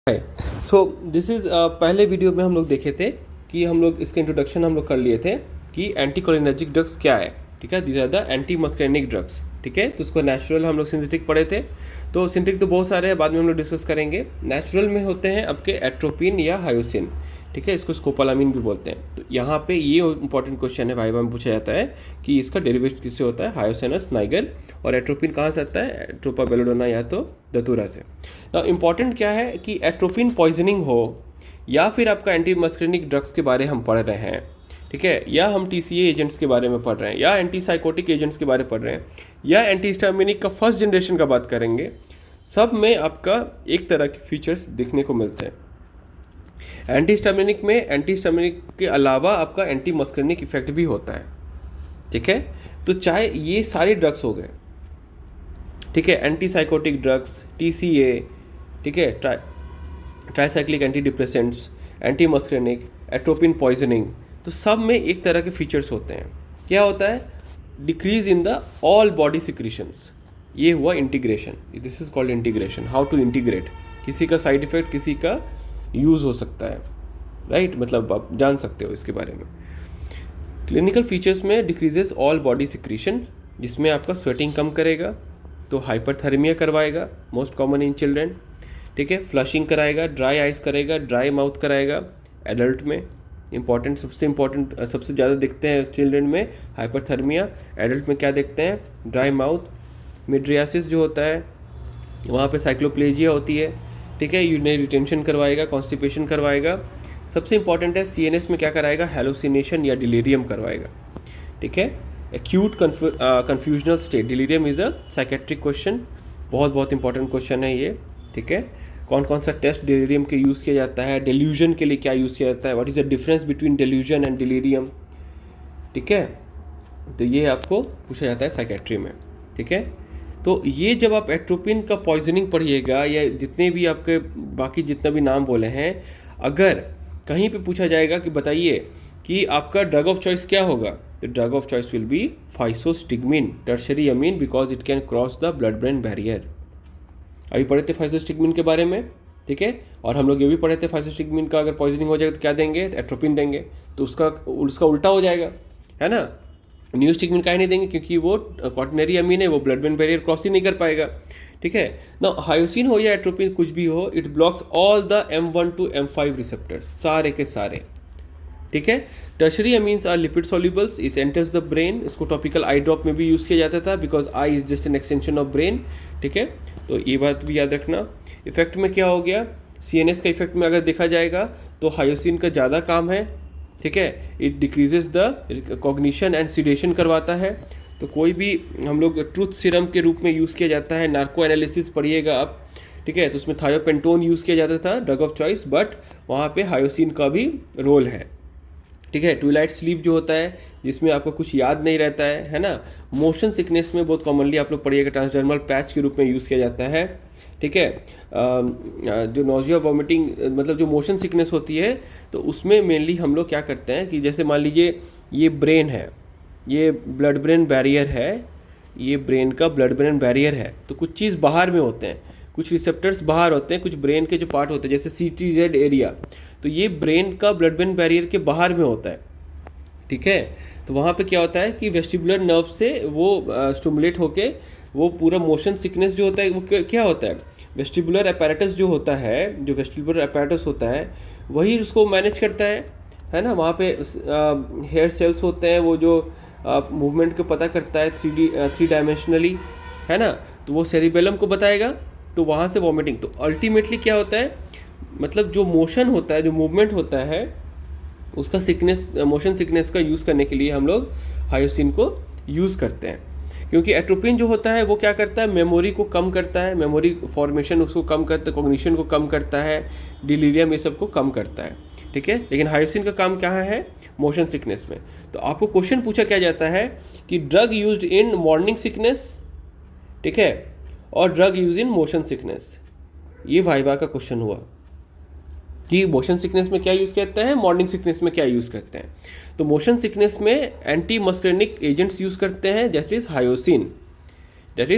है। So this is पहले video में हम लोग देखे थे कि हम लोग इसका इंट्रोडक्शन हम लोग कर लिए थे कि एंटीकोलिनर्जिक ड्रग्स क्या है। ठीक है, these are the anti muscarinic drugs. ठीक है, तो उसको नेचुरल हम लोग सिंथेटिक पढ़े थे। तो सिंथेटिक तो बहुत सारे हैं, बाद में हम लोग डिस्कस करेंगे। नेचुरल में होते हैं आपके एट्रोपिन या हायोसिन। ठीक है, इसको स्कोपोलामिन भी बोलते हैं। तो यहाँ पे ये इंपॉर्टेंट क्वेश्चन है, वाइवा में पूछा जाता है कि इसका डेरिवेटिव किससे होता है, हायोसिनस नाइगर, और एट्रोपिन कहाँ से आता है, एट्रोपा बेलोडोना या तो दतूरा से। तो इम्पॉर्टेंट क्या है कि एट्रोपिन पॉइजनिंग हो या फिर आपका एंटी मस्करेनिक ड्रग्स के बारे हम पढ़ रहे हैं, ठीक है, या हम टीसीए एजेंट्स के बारे में पढ़ रहे हैं, या एंटी साइकोटिक एजेंट्स के बारे में पढ़ रहे हैं, या एंटी हिस्टामिनिक का फर्स्ट जनरेशन का बात करेंगे, सब में आपका एक तरह के फीचर्स देखने को मिलते हैं। एंटी हिस्टामिनिक में एंटी हिस्टामिनिक के अलावा आपका एंटी मस्करेनिक इफेक्ट भी होता है। ठीक है, तो चाहे ये सारे ड्रग्स हो गए, ठीक है, एंटी साइकोटिक ड्रग्स, टीसीए, ठीक है, tricyclic anti depressants, anti muscarinic, atropine poisoning, तो सब में एक तरह के फीचर्स होते हैं। क्या होता है, decrease in the all body secretions. ये हुआ integration, this is called integration. How to integrate, किसी का साइड इफेक्ट किसी का यूज़ हो सकता है, राइट, मतलब आप जान सकते हो इसके बारे में। क्लिनिकल फीचर्स में डिक्रीजेस ऑल बॉडी सिक्रीशन, जिसमें आपका स्वेटिंग कम करेगा, तो हाइपरथर्मिया करवाएगा, मोस्ट कॉमन इन चिल्ड्रेन। ठीक है, फ्लशिंग कराएगा, ड्राई आइज करेगा, ड्राई माउथ कराएगा एडल्ट में। इंपॉर्टेंट, सबसे ज़्यादा दिखते हैं चिल्ड्रेन में हाइपरथर्मिया, एडल्ट में क्या देखते हैं, ड्राई माउथ। मिड्रियासिस जो होता है वहाँ पे साइक्लोप्लेजिया होती है। ठीक है, यूरिनरी रिटेंशन करवाएगा, कॉन्स्टिपेशन करवाएगा। सबसे इंपॉर्टेंट है सीएनएस में क्या कराएगा, हेलुसिनेशन या डिलीरियम करवाएगा। ठीक है, acute confusional state, delirium is a psychiatric question, बहुत इंपॉर्टेंट क्वेश्चन है ये। ठीक है, कौन कौन सा टेस्ट डिलीरियम के यूज़ किया जाता है, डेल्यूजन के लिए क्या यूज़ किया जाता है, what is the difference between delusion and delirium. ठीक है, तो ये आपको पूछा जाता है साइकेट्री में। ठीक है, तो ये जब आप एट्रोपिन का पॉइजनिंग पढ़िएगा या जितने भी आपके बाकी जितना भी नाम बोले हैं, अगर कहीं पे पूछा जाएगा कि बताइए कि आपका ड्रग ऑफ चॉइस क्या होगा, तो drug of choice will be फाइसोस्टिग्मिन tertiary Amin, because it can cross the blood brain barrier. अभी पढ़े थे फाइसोस्टिग्मिन के बारे में, ठीक है, और हम लोग ये भी पढ़े थे फाइसोस्टिग्मिन का अगर पॉइजनिंग हो जाएगा तो क्या देंगे, एट्रोपिन देंगे, तो उसका उल्टा हो जाएगा, है ना। न्यूस्टिग्मिन का ही नहीं देंगे क्योंकि वो क्वाटरनरी अमीन है, वो ब्लड ब्रेन बैरियर क्रॉस ही नहीं कर पाएगा। ठीक है ना, हायोसिन हो या एट्रोपिन कुछ भी हो, it blocks all the M1 to M5 receptors, सारे के सारे। ठीक है, tertiary amines are lipid solubles, it enters the brain. इसको टॉपिकल आई ड्रॉप में भी यूज़ किया जाता था, because eye is just an extension of brain. ठीक है, तो ये बात भी याद रखना। इफेक्ट में क्या हो गया, सीएनएस का इफेक्ट में अगर देखा जाएगा तो हायोसिन का ज़्यादा काम है। ठीक है, it decreases the cognition and sedation करवाता है। तो कोई भी हम लोग ट्रूथ सीरम के रूप में यूज़ किया जाता है, नार्को एनालिसिस पढ़िएगा आप। ठीक है, तो उसमें थायोपेंटोन यूज़ किया जाता था, ड्रग ऑफ चॉइस, बट वहाँ पे हायोसिन का भी रोल है। ठीक है, ट्विलाइट स्लीप जो होता है जिसमें आपको कुछ याद नहीं रहता है ना। मोशन सिकनेस में बहुत कॉमनली आप लोग पढ़िएगा, ट्रांसडर्मल पैच के रूप में यूज़ किया जाता है। ठीक है, जो नोजिया वॉमिटिंग मतलब जो मोशन सिकनेस होती है, तो उसमें मेनली हम लोग क्या करते हैं कि जैसे मान लीजिए ये ब्रेन है, ये ब्लड ब्रेन बैरियर है, ये ब्रेन का ब्लड ब्रेन बैरियर है, तो कुछ चीज़ बाहर में होते हैं, कुछ रिसेप्टर्स बाहर होते हैं, कुछ ब्रेन के जो पार्ट होते हैं जैसे CTZ एरिया, तो ये ब्रेन का ब्लड ब्रेन बैरियर के बाहर में होता है। ठीक है, तो वहाँ पे क्या होता है कि वेस्टिबुलर नर्व से वो स्टिमुलेट होके वो पूरा मोशन सिकनेस जो होता है वो क्या होता है, वेस्टिबुलर अपैरेटस जो होता है, जो वेस्टिबुलर अपैरेटस होता है वही उसको मैनेज करता है ना। वहाँ पे हेयर सेल्स होते हैं, वो जो मूवमेंट को पता करता है 3 डायमेंशनली, है ना, तो वो सेरिबेलम को बताएगा, तो वहाँ से वॉमिटिंग। तो अल्टीमेटली क्या होता है, मतलब जो मोशन होता है, जो मूवमेंट होता है, उसका सिकनेस, मोशन सिकनेस का यूज़ करने के लिए हम लोग हायोसिन को यूज़ करते हैं। क्योंकि एट्रोपिन जो होता है वो क्या करता है, मेमोरी को कम करता है, मेमोरी फॉर्मेशन उसको कम करता है, कॉग्निशन को कम करता है, डिलीरियम ये सब को कम करता है। ठीक है, लेकिन हायोसिन का काम क्या है, मोशन सिकनेस में। तो आपको क्वेश्चन पूछा क्या जाता है कि drug used in morning sickness, ठीक है, और drug use in motion sickness, ये वाइवा का क्वेश्चन हुआ कि मोशन सिकनेस में क्या यूज़ करते हैं, मॉर्निंग सिकनेस में क्या यूज़ करते हैं। तो मोशन सिकनेस में एंटी मस्करेनिक एजेंट्स यूज़ करते हैं, दैट इज़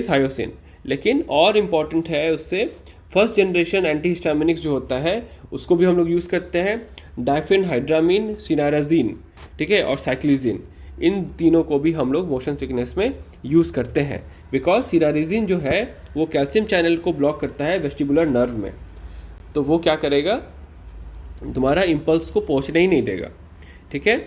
हायोसिन, लेकिन और इम्पॉर्टेंट है उससे फर्स्ट जनरेशन एंटीहिस्टामिनिक्स जो होता है उसको भी हम लोग यूज़ करते हैं, डाइफेनहाइड्रामीन, सिनाराजीन, ठीक है, और साइक्लिजिन, इन तीनों को भी हम लोग मोशन सिकनेस में यूज़ करते हैं। बिकॉज सिनाराजीन जो है वो कैल्शियम चैनल को ब्लॉक करता है वेस्टिबुलर नर्व में, तो वो क्या करेगा, तुम्हारा इम्पल्स को पहुंचने ही नहीं देगा, ठीक है।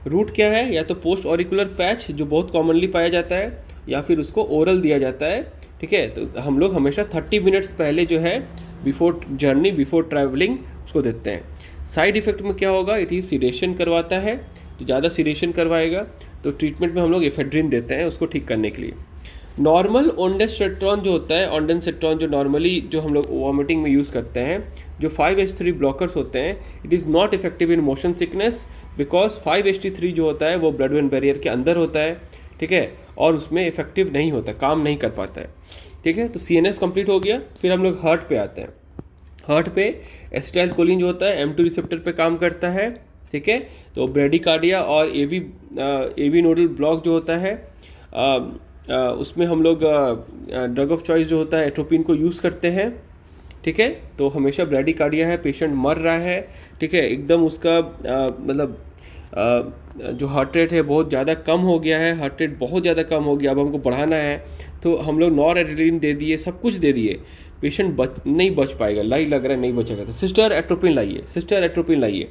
रूट क्या है, या तो पोस्ट ऑरिकुलर पैच जो बहुत कॉमनली पाया जाता है, या फिर उसको ओरल दिया जाता है, ठीक है। तो हम लोग हमेशा 30 मिनट्स पहले जो है बिफोर जर्नी, बिफोर ट्रैवलिंग उसको देते हैं। साइड इफेक्ट में क्या होगा, इट इज़ सीडेशन करवाता है, तो ज़्यादा सीडेशन करवाएगा, तो ट्रीटमेंट में हम लोग एफेड्रिन देते हैं उसको ठीक करने के लिए। नॉर्मल ओंडेंसेट्रॉन जो होता है, ओंडेंसेट्रॉन जो नॉर्मली जो हम लोग वॉमिटिंग में यूज़ करते हैं, जो 5-HT3 ब्लॉकर्स होते हैं, it is not effective in motion sickness, because 5-HT3 जो होता है वो ब्लड ब्रेन बैरियर के अंदर होता है, ठीक है, और उसमें इफेक्टिव नहीं होता, काम नहीं कर पाता है, ठीक है। तो CNS कंप्लीट हो गया। फिर हम लोग हार्ट पे आते हैं। हार्ट पे एसिटाइलकोलिन जो होता है M2 रिसेप्टर पे काम करता है, ठीक है। तो ब्रेडिकार्डिया और AV नोडल ब्लॉक जो होता है उसमें हम लोग ड्रग ऑफ चॉइस जो होता है एट्रोपिन को यूज़ करते हैं, ठीक है। तो हमेशा ब्रेडिकार्डिया है, पेशेंट मर रहा है, ठीक है, एकदम उसका मतलब जो हार्ट रेट है बहुत ज़्यादा कम हो गया है, हार्ट रेट बहुत ज़्यादा कम हो गया, अब हमको बढ़ाना है, तो हम लोग नॉरएड्रेनालिन दे दिए, सब कुछ दे दिए, पेशेंट नहीं बच पाएगा, लग रहा है नहीं बचेगा, तो सिस्टर एट्रोपिन लाइए,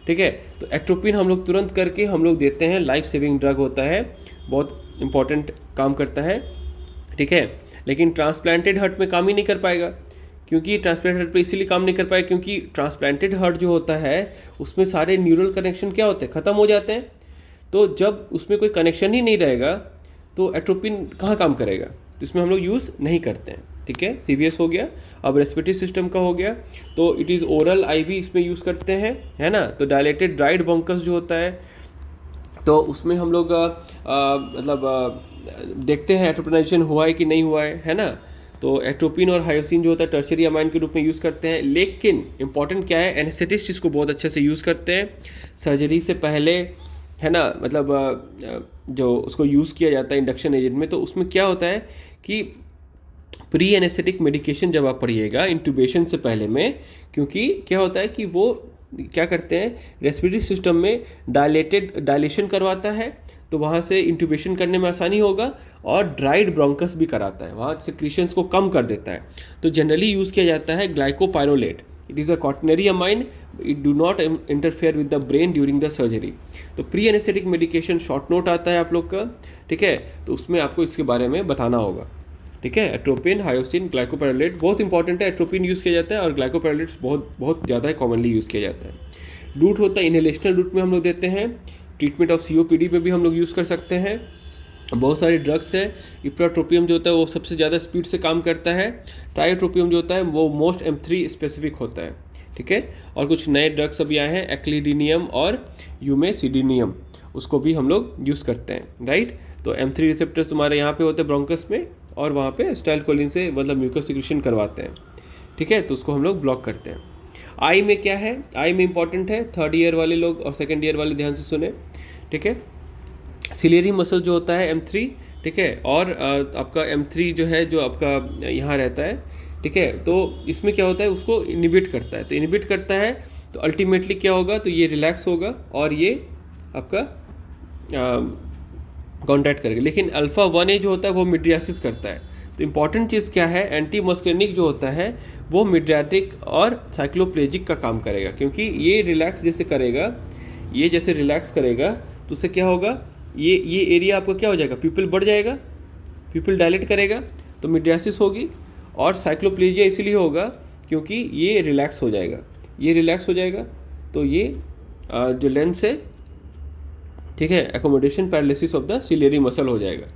ठीक है। तो एट्रोपिन हम लोग तुरंत करके हम लोग देते हैं, लाइफ सेविंग ड्रग होता है, बहुत इंपॉर्टेंट काम करता है, ठीक है। लेकिन ट्रांसप्लांटेड हार्ट में काम ही नहीं कर पाएगा, क्योंकि ट्रांसप्लांटेड हार्ट पे इसीलिए काम नहीं कर पाएगा क्योंकि ट्रांसप्लांटेड हार्ट जो होता है उसमें सारे न्यूरल कनेक्शन क्या होते हैं, ख़त्म हो जाते हैं। तो जब उसमें कोई कनेक्शन ही नहीं रहेगा तो एट्रोपिन कहाँ काम करेगा, तो इसमें हम लोग यूज़ नहीं करते हैं, ठीक है। CVS हो गया। अब रेस्पिरेटरी सिस्टम का हो गया, तो इट इज़ ओरल IV इसमें यूज़ करते हैं, है ना। तो डायलेटेड ड्राइड ब्रोंकस जो होता है, तो उसमें हम लोग देखते हैं एट्रोपिनाइजेशन हुआ है कि नहीं हुआ है ना। तो एट्रोपिन और हायोसिन जो होता है टर्शियरी अमाइन के रूप में यूज़ करते हैं। लेकिन इंपॉर्टेंट क्या है, एनेस्थेटिस्ट इसको बहुत अच्छे से यूज़ करते हैं सर्जरी से पहले, है ना। मतलब जो उसको यूज़ किया जाता है इंडक्शन एजेंट में, तो उसमें क्या होता है कि प्री एनेस्थेटिक मेडिकेशन जब आप पढ़िएगा इंट्यूबेशन से पहले में, क्योंकि क्या होता है कि वो क्या करते हैं, रेस्पिरेटरी सिस्टम में डायलेशन करवाता है, तो वहाँ से इंट्यूबेशन करने में आसानी होगा, और ड्राइड ब्रोंकस भी कराता है, वहाँ सिक्रीशंस को कम कर देता है। तो जनरली यूज़ किया जाता है glycopyrrolate, it is a quaternary amine, it do not interfere with the brain during the surgery. तो pre anaesthetic medication short note आता है आप लोग का, ठीक है, तो उसमें आपको इसके बारे में बताना होगा, ठीक है। एट्रोपिन, हायोसिन, ग्लाइकोपाइरोलेट बहुत इंपॉर्टेंट है। एट्रोपिन यूज़ किया जाता है और ग्लाइकोपाइरोलेट्स बहुत ज़्यादा कॉमनली यूज़ किया जाता है। रूट होता है इनहेलेशनल रूट में हम लोग देते हैं। ट्रीटमेंट ऑफ COPD में भी हम लोग यूज़ कर सकते हैं। बहुत सारे ड्रग्स है। इप्राट्रोपियम जो होता है वो सबसे ज़्यादा स्पीड से काम करता है। ट्रायोट्रोपियम जो होता है वो मोस्ट M3 स्पेसिफिक होता है, ठीक है। और कुछ नए ड्रग्स अभी आए हैं, एक्लिडीनियम और यूमेसिडिनियम, उसको भी हम लोग यूज़ करते हैं, राइट। तो M3 रिसेप्टर्स तुम्हारे यहाँ पे होते हैं ब्रोंकस में, और वहाँ पे एसिटाइलकोलिन से मतलब म्यूकस सिक्रीशन करवाते हैं, ठीक है। तो उसको हम लोग ब्लॉक करते हैं। आई में क्या है, आई में इंपॉर्टेंट है, 3rd ईयर वाले लोग और 2nd ईयर वाले ध्यान से सुने, ठीक है। सिलियरी मसल जो होता है M3, ठीक है, और आपका M3 जो है जो आपका यहाँ रहता है, ठीक है। तो इसमें क्या होता है, उसको इनिबिट करता है, तो इनिबिट करता है तो अल्टीमेटली क्या होगा, तो ये रिलैक्स होगा और ये आपका कॉन्ट्रैक्ट करेगा। लेकिन अल्फा 1A जो होता है वो मिड्रियासिस करता है। तो इंपॉर्टेंट चीज़ क्या है, एंटी मस्करनिक जो होता है वो मिड्रियाटिक और साइक्लोप्लेजिक का काम करेगा, क्योंकि ये रिलैक्स जैसे करेगा, ये जैसे रिलैक्स करेगा तो उससे क्या होगा, ये एरिया आपका क्या हो जाएगा, प्यूपिल बढ़ जाएगा, प्यूपिल डायलेट करेगा तो मिड्रियासिस होगी। और साइक्लोप्लेजिया इसीलिए होगा क्योंकि ये रिलैक्स हो जाएगा, ये रिलैक्स हो जाएगा, तो ये जो लेंस है, ठीक है, accommodation paralysis of the ciliary muscle हो जाएगा,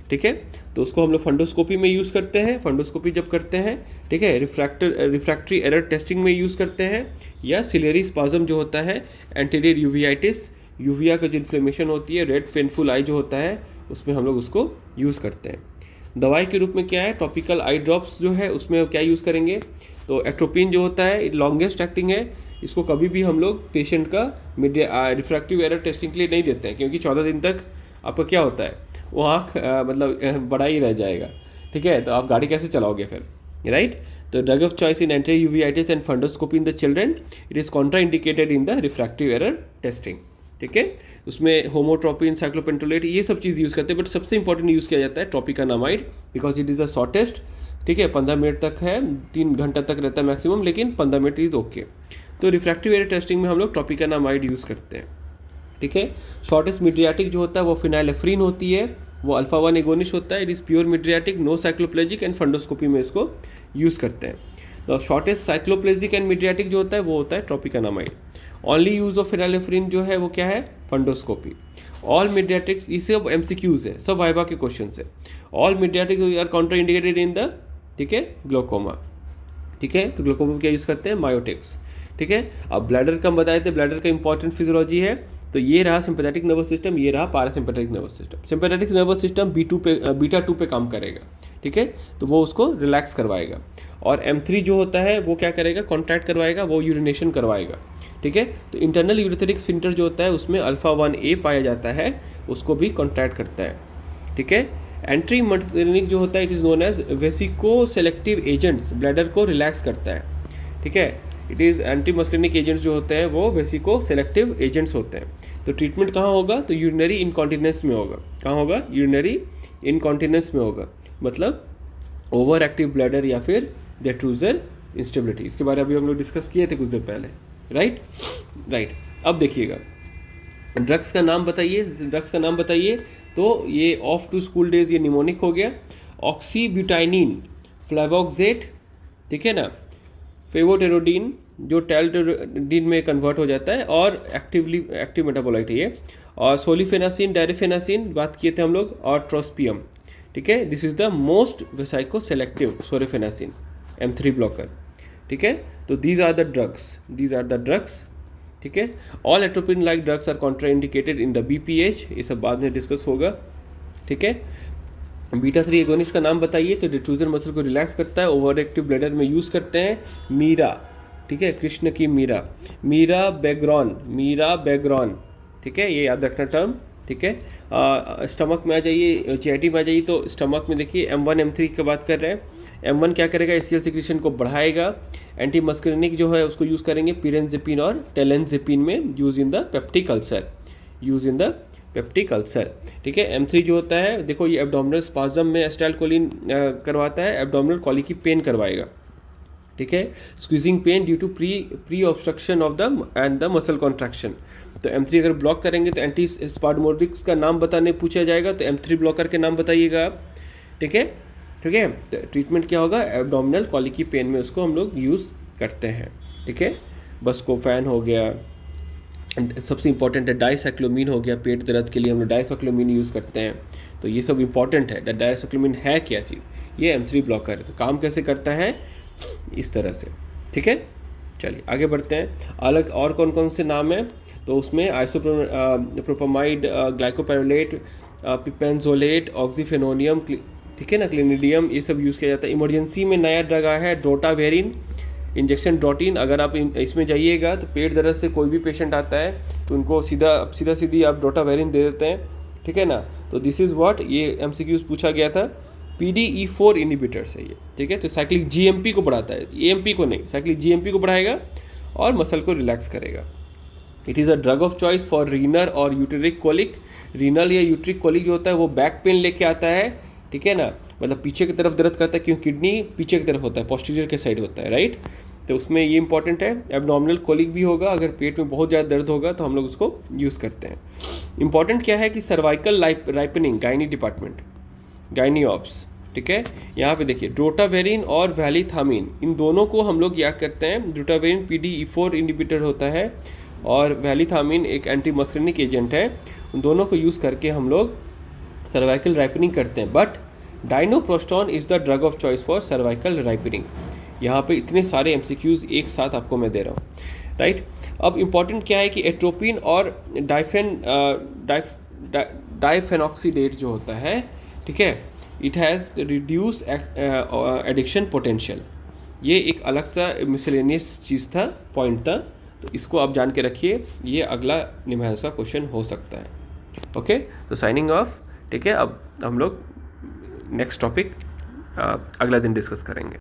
ठीक है। तो उसको हम लोग फंडोस्कोपी में यूज़ करते हैं। फंडोस्कोपी जब करते हैं, ठीक है, रिफ्रैक्टरी एरर टेस्टिंग में यूज़ करते हैं, या सिलियरी स्पाज्म जो होता है, एंटीरियर यूवियाइटिस, यूविया का जो इन्फ्लेमेशन होती है, रेड पेनफुल आई जो होता है, उसमें हम लोग उसको यूज़ करते हैं। दवाई के रूप में क्या है, टॉपिकल आई ड्रॉप्स जो है उसमें क्या यूज़ करेंगे, तो एट्रोपिन जो होता है लॉन्गेस्ट एक्टिंग है, इसको कभी भी हम लोग पेशेंट का रिफ्रैक्टिव एरर टेस्टिंग के लिए नहीं देते हैं, क्योंकि 14 दिन तक आपका क्या होता है, वो आँख मतलब बड़ा ही रह जाएगा, ठीक है। तो आप गाड़ी कैसे चलाओगे फिर, राइट। तो drug of choice in anti uveitis and fundoscopy in the children, it is contraindicated in the refractive error testing, ठीक है। उसमें होमोट्रोपिन, साइक्लोपेंटोलेट ये सब चीज़ यूज़ करते हैं, बट सबसे इंपॉर्टेंट यूज़ किया जाता है tropicamide, because it is the shortest, ठीक है। 15 मिनट तक है, 3 घंटा तक रहता है मैक्सिमम, लेकिन 15 मिनट इज़ ओके। तो रिफ्रैक्टिव एरर टेस्टिंग में हम लोग ट्रोपिकानामाइड यूज़ करते हैं, ठीक है। शॉर्टेस्ट मिड्रियाटिक जो होता है वो फिनाइलेफ्रीन होती है, वो अल्फा 1 एगोनिस्ट होता है, it is pure mydriatic, no cycloplegic, and fundoscopy में इसको यूज़ करते हैं। तो शॉर्टेस्ट साइक्लोप्लेजिक एंड मिड्रियाटिक जो होता है वो होता है ट्रोपिकानामाइड। ओनली यूज ऑफ फिनाइलेफ्रीन जो है वो क्या है, फंडोस्कोपी। ऑल मिड्रियाटिक्स, ये सब MCQs है, सब वाइवा के क्वेश्चन है। All mydriatics are counter indicated in the, ठीक है, ग्लोकोमा, ठीक है। तो ग्लोकोमा क्या यूज़ करते हैं, मायोटिक्स, ठीक है। अब ब्लैडर का हम बताए थे, ब्लैडर का इंपॉर्टेंट फिजियोलॉजी है, तो ये रहा सिंपैथेटिक नर्वस सिस्टम, ये रहा parasympathetic nervous system. Sympathetic nervous system beta 2 पे काम करेगा, ठीक है, तो वो उसको रिलैक्स करवाएगा। और M3 जो होता है वो क्या करेगा, कॉन्ट्रैक्ट करवाएगा, वो यूरिनेशन करवाएगा, ठीक है। तो इंटरनल यूरेथ्रिक स्फिंक्टर जो होता है उसमें अल्फा 1A पाया जाता है, उसको भी कॉन्ट्रैक्ट करता है, ठीक है। एंट्री मस्कैनिक जो होता है it is known as vesico selective agents, bladder को रिलैक्स करता है, ठीक है। It is anti muscarinic agents जो होते हैं वो वेसिको सेलेक्टिव एजेंट्स होते हैं। तो ट्रीटमेंट कहाँ होगा, तो यूरिनरी इनकॉन्टिनेंस में होगा। कहाँ होगा, यूरिनरी इनकॉन्टिनेंस में होगा, मतलब ओवर एक्टिव ब्लैडर या फिर डेट्रूजर इंस्टेबिलिटी, इसके बारे में अभी हम लोग डिस्कस किए थे कुछ देर पहले, राइट। अब देखिएगा ड्रग्स का नाम बताइए, ड्रग्स का नाम बताइए। तो ये ऑफ टू स्कूल डेज, ये निमोनिक हो गया। ऑक्सीब्यूटाइनिन, फ्लेवोक्सेट, ठीक है ना, फेवोटेरोडीन जो टेल्टोडीन में कन्वर्ट हो जाता है और एक्टिव मेटाबोलाइट है ये, और सोलिफेनासिन, डायरिफेनासिन बात किए थे हम लोग, और ट्रोस्पियम, ठीक है। This is the most vesico selective solifenacin, M3 blocker, ठीक है। तो दीज आर द ड्रग्स, ठीक है। All atropine like drugs are contraindicated in the BPH, ये सब बाद में डिस्कस होगा, ठीक है। बीटा 3 एगोनिस्ट का नाम बताइए। तो डिफ्यूजन मसल को रिलैक्स करता है, ओवर एक्टिव ब्लैडर में यूज़ करते हैं। मीरा, ठीक है, कृष्ण की मीरा बैकग्राउंड, ठीक है, ये याद रखना टर्म, ठीक है। स्टमक में आ जाइए, GIT में आ जाइए, तो स्टमक में देखिए M1 M3 की बात कर रहे हैं। M1 क्या करेगा, HCl सिक्रीशन को बढ़ाएगा। एंटी मस्करिनिक जो है उसको यूज़ करेंगे पिरेंजेपिन और टेलेंजेपिन में, use in the peptic ulcer, ठीक है। M3 जो होता है, देखो ये एब्डोमिनल स्पाज्म में एस्टाइलकोलिन करवाता है, एब्डोमिनल कॉलिकी पेन करवाएगा, ठीक है। Squeezing pain due to pre obstruction of the muscle contraction. तो M3 अगर ब्लॉक करेंगे तो एंटी स्पाडमोटिक्स का नाम बताने पूछा जाएगा, तो M3 ब्लॉकर के नाम बताइएगा आप, ठीक है। तो ट्रीटमेंट क्या होगा, एब्डोमिनल कॉलिकी पेन में उसको हम लोग यूज़ करते हैं, ठीक है। बस्कोफैन हो गया, सबसे इंपॉर्टेंट है डाइसाइक्लोमीन हो गया, पेट दर्द के लिए हम लोग डाइसाइक्लोमीन यूज़ करते हैं। तो ये सब इंपॉर्टेंट है। डाइसाइक्लोमीन है क्या चीज़, ये M3 ब्लॉकर है। तो काम कैसे करता है, इस तरह से, ठीक है। चलिए आगे बढ़ते हैं। अलग और कौन कौन से नाम हैं, तो उसमें आइसोप्रोपामाइड, ग्लाइकोपेरोलेट, पिपेंजोलेट, ऑक्सीफेनोनियम, ठीक है ना, क्लिनिडियम, ये सब यूज़ किया जाता है। इमरजेंसी में नया ड्रग आया है ड्रोटावेरिन इंजेक्शन, ड्रोटिन। अगर आप इसमें जाइएगा तो पेट दर्द से कोई भी पेशेंट आता है तो उनको सीधा आप ड्रोटावेरिन दे देते हैं, ठीक है ना। तो दिस इज़ व्हाट, ये MCQs पूछा गया था। PDE4 इनिबिटर्स है ये, ठीक है। तो साइक्लिक GMP को बढ़ाता है, AMP को नहीं, साइक्लिक GMP को बढ़ाएगा और मसल को रिलैक्स करेगा। It is a drug of choice for renal और यूटेरिक कोलिक। रीनल या यूट्रिक कोलिक जो होता है वो बैक पेन लेके आता है, ठीक है ना, मतलब पीछे की तरफ दर्द करता है, क्योंकि किडनी पीछे की तरफ होता है, पोस्टीरियर के साइड होता है, राइट। तो उसमें ये इंपॉर्टेंट है। एब्डोमिनल कोलिक भी होगा, अगर पेट में बहुत ज़्यादा दर्द होगा तो हम लोग उसको यूज़ करते हैं। इंपॉर्टेंट क्या है कि cervical ripening, gynae department, gynae ops, ठीक है। यहाँ पे देखिए ड्रोटावेरिन और वैलीथामिन, इन दोनों को हम लोग याद करते हैं। ड्रोटावेरिन PDE4 इनिबिटर होता है और वैलीथामिन एक एंटी मस्करिनिक एजेंट है। उन दोनों को यूज़ करके हम लोग सर्वाइकल राइपनिंग करते हैं। But dinoprostone is the drug of choice for cervical ripening. यहाँ पे इतने सारे MCQs एक साथ आपको मैं दे रहा हूँ, राइट। अब इम्पॉर्टेंट क्या है कि एट्रोपिन और डाइफेनॉक्सीडेट जो होता है, ठीक है, it has reduce addiction potential. ये एक अलग सा मिसलेनियस चीज़ था, पॉइंट था, तो इसको आप जान के रखिए, ये अगला निम्नलिखित का क्वेश्चन हो सकता है। ओके, तो साइनिंग ऑफ, ठीक है। अब हम लोग नेक्स्ट टॉपिक अगला दिन डिस्कस करेंगे।